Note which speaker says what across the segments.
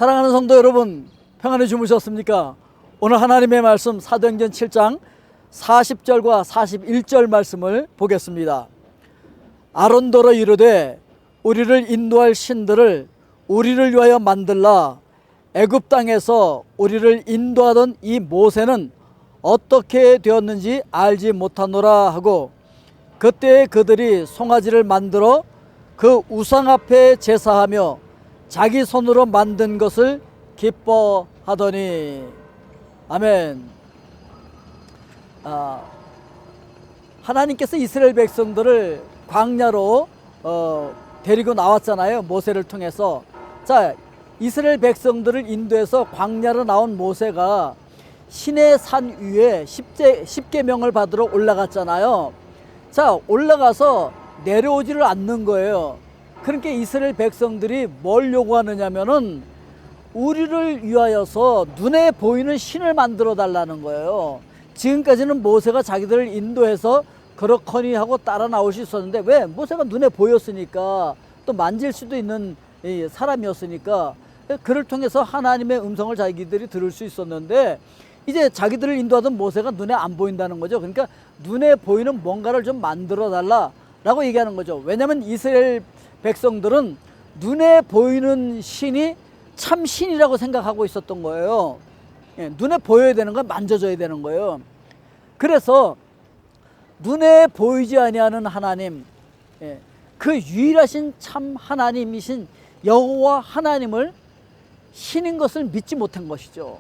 Speaker 1: 사랑하는 성도 여러분, 평안히 주무셨습니까? 오늘 하나님의 말씀 사도행전 7장 40절과 41절 말씀을 보겠습니다. 아론더러 이르되 우리를 인도할 신들을 우리를 위하여 만들라. 애굽 땅에서 우리를 인도하던 이 모세는 어떻게 되었는지 알지 못하노라 하고, 그때 그들이 송아지를 만들어 그 우상 앞에 제사하며 자기 손으로 만든 것을 기뻐하더니. 아멘. 하나님께서 이스라엘 백성들을 광야로 데리고 나왔잖아요, 모세를 통해서. 자, 이스라엘 백성들을 인도해서 광야로 나온 모세가 시내 산 위에 십계명을 받으러 올라갔잖아요. 자, 올라가서 내려오지를 않는 거예요. 그러니까 이스라엘 백성들이 뭘 요구하느냐면은 우리를 위하여서 눈에 보이는 신을 만들어 달라는 거예요. 지금까지는 모세가 자기들을 인도해서 그렇거니 하고 따라 나올 수 있었는데, 왜? 모세가 눈에 보였으니까, 또 만질 수도 있는 사람이었으니까 그를 통해서 하나님의 음성을 자기들이 들을 수 있었는데, 이제 자기들을 인도하던 모세가 눈에 안 보인다는 거죠. 그러니까 눈에 보이는 뭔가를 좀 만들어 달라라고 얘기하는 거죠. 왜냐하면 이스라엘 백성들은 눈에 보이는 신이 참 신이라고 생각하고 있었던 거예요. 눈에 보여야 되는 건 만져져야 되는 거예요. 그래서 눈에 보이지 아니하는 하나님, 그 유일하신 참 하나님이신 여호와 하나님을 신인 것을 믿지 못한 것이죠.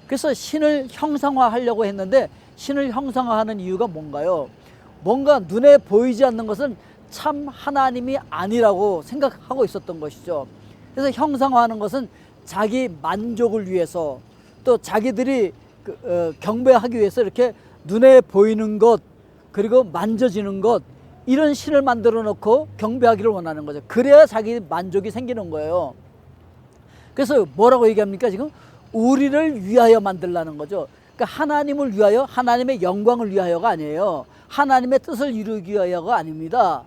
Speaker 1: 그래서 신을 형상화하려고 했는데, 신을 형상화하는 이유가 뭔가요? 뭔가 눈에 보이지 않는 것은 참 하나님이 아니라고 생각하고 있었던 것이죠. 그래서 형상화하는 것은 자기 만족을 위해서, 또 자기들이 경배하기 위해서 이렇게 눈에 보이는 것, 그리고 만져지는 것, 이런 신을 만들어 놓고 경배하기를 원하는 거죠. 그래야 자기 만족이 생기는 거예요. 그래서 뭐라고 얘기합니까? 지금 우리를 위하여 만들라는 거죠. 그러니까 하나님을 위하여, 하나님의 영광을 위하여가 아니에요. 하나님의 뜻을 이루기 위하여가 아닙니다.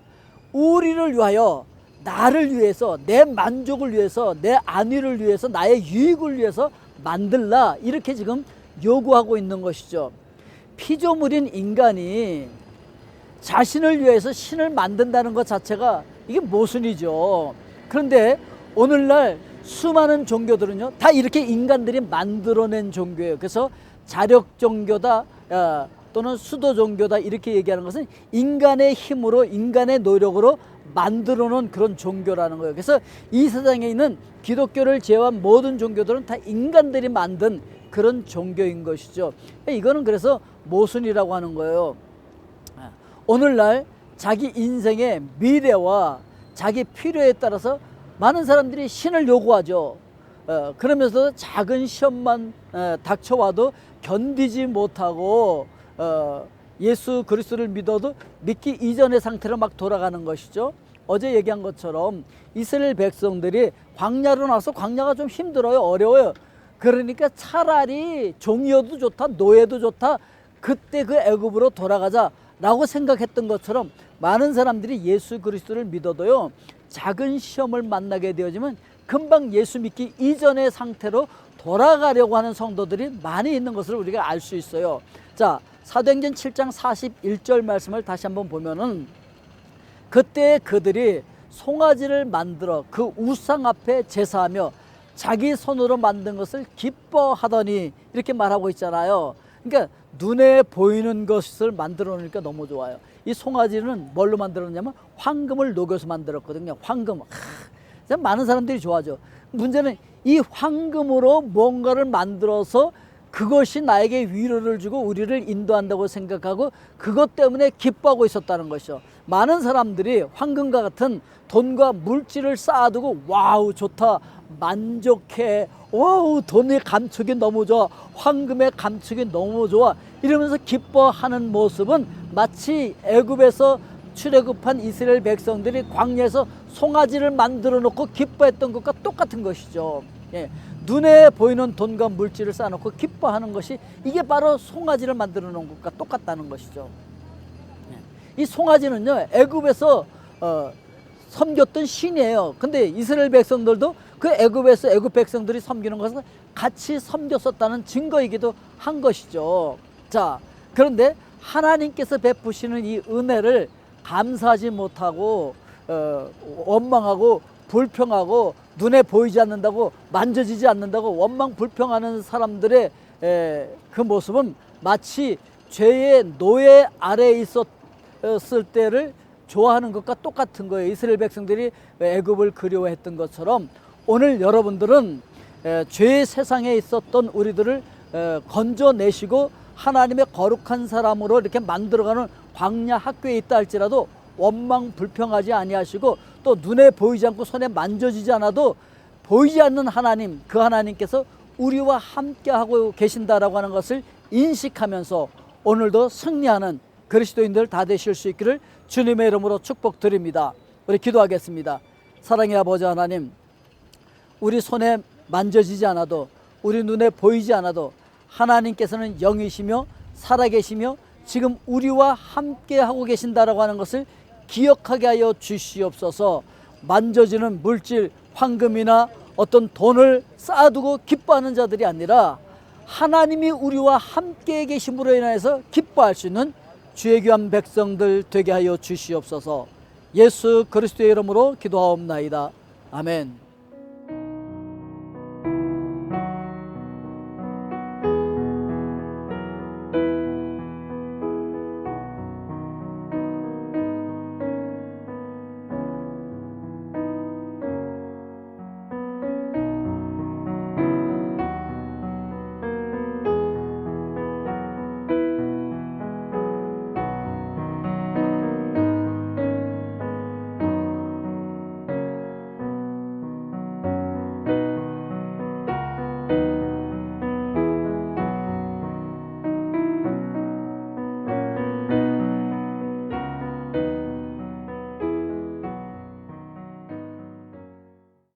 Speaker 1: 우리를 위하여, 나를 위해서, 내 만족을 위해서, 내 안위를 위해서, 나의 유익을 위해서 만들라, 이렇게 지금 요구하고 있는 것이죠. 피조물인 인간이 자신을 위해서 신을 만든다는 것 자체가 이게 모순이죠. 그런데 오늘날 수많은 종교들은요, 다 이렇게 인간들이 만들어낸 종교예요. 그래서 자력 종교다, 또는 수도 종교다, 이렇게 얘기하는 것은 인간의 힘으로, 인간의 노력으로 만들어 놓은 그런 종교라는 거예요. 그래서 이 세상에 있는 기독교를 제외한 모든 종교들은 다 인간들이 만든 그런 종교인 것이죠. 이거는 그래서 모순이라고 하는 거예요. 오늘날 자기 인생의 미래와 자기 필요에 따라서 많은 사람들이 신을 요구하죠. 그러면서 작은 시험만 닥쳐와도 견디지 못하고 예수 그리스도를 믿어도 믿기 이전의 상태로 막 돌아가는 것이죠. 어제 얘기한 것처럼 이스라엘 백성들이 광야로 나와서, 광야가 좀 힘들어요, 어려워요. 그러니까 차라리 종이어도 좋다, 노예도 좋다, 그때 그 애굽으로 돌아가자 라고 생각했던 것처럼, 많은 사람들이 예수 그리스도를 믿어도요, 작은 시험을 만나게 되어지면 금방 예수 믿기 이전의 상태로 돌아가려고 하는 성도들이 많이 있는 것을 우리가 알 수 있어요. 자, 사도행전 7장 41절 말씀을 다시 한번 보면은, 그때 그들이 송아지를 만들어 그 우상 앞에 제사하며 자기 손으로 만든 것을 기뻐하더니, 이렇게 말하고 있잖아요. 그러니까 눈에 보이는 것을 만들어 놓으니까 너무 좋아요. 이 송아지는 뭘로 만들었냐면 황금을 녹여서 만들었거든요. 황금. 많은 사람들이 좋아하죠. 문제는 이 황금으로 뭔가를 만들어서 그것이 나에게 위로를 주고 우리를 인도한다고 생각하고 그것 때문에 기뻐하고 있었다는 것이죠. 많은 사람들이 황금과 같은 돈과 물질을 쌓아두고 와우 좋다, 만족해, 와우 돈의 감촉이 너무 좋아, 황금의 감촉이 너무 좋아, 이러면서 기뻐하는 모습은 마치 애굽에서 출애굽한 이스라엘 백성들이 광야에서 송아지를 만들어 놓고 기뻐했던 것과 똑같은 것이죠. 눈에 보이는 돈과 물질을 쌓아놓고 기뻐하는 것이, 이게 바로 송아지를 만들어 놓은 것과 똑같다는 것이죠. 이 송아지는요, 애굽에서 섬겼던 신이에요. 근데 이스라엘 백성들도 그 애굽에서 애굽 백성들이 섬기는 것은 같이 섬겼었다는 증거이기도 한 것이죠. 자, 그런데 하나님께서 베푸시는 이 은혜를 감사하지 못하고 원망하고 불평하고 눈에 보이지 않는다고, 만져지지 않는다고 원망 불평하는 사람들의 그 모습은 마치 죄의 노예 아래에 있었을 때를 좋아하는 것과 똑같은 거예요. 이스라엘 백성들이 애굽을 그리워했던 것처럼 오늘 여러분들은 죄의 세상에 있었던 우리들을 건져내시고 하나님의 거룩한 사람으로 이렇게 만들어가는 광야 학교에 있다 할지라도 원망 불평하지 아니하시고, 또 눈에 보이지 않고 손에 만져지지 않아도 보이지 않는 하나님, 그 하나님께서 우리와 함께하고 계신다라고 하는 것을 인식하면서 오늘도 승리하는 그리스도인들 다 되실 수 있기를 주님의 이름으로 축복드립니다. 우리 기도하겠습니다. 사랑의 아버지 하나님, 우리 손에 만져지지 않아도, 우리 눈에 보이지 않아도 하나님께서는 영이시며 살아계시며 지금 우리와 함께하고 계신다라고 하는 것을 기억하게 하여 주시옵소서. 만져지는 물질, 황금이나 어떤 돈을 쌓아두고 기뻐하는 자들이 아니라 하나님이 우리와 함께 계심으로 인해서 기뻐할 수 있는 주의 귀한 백성들 되게 하여 주시옵소서. 예수 그리스도의 이름으로 기도하옵나이다. 아멘.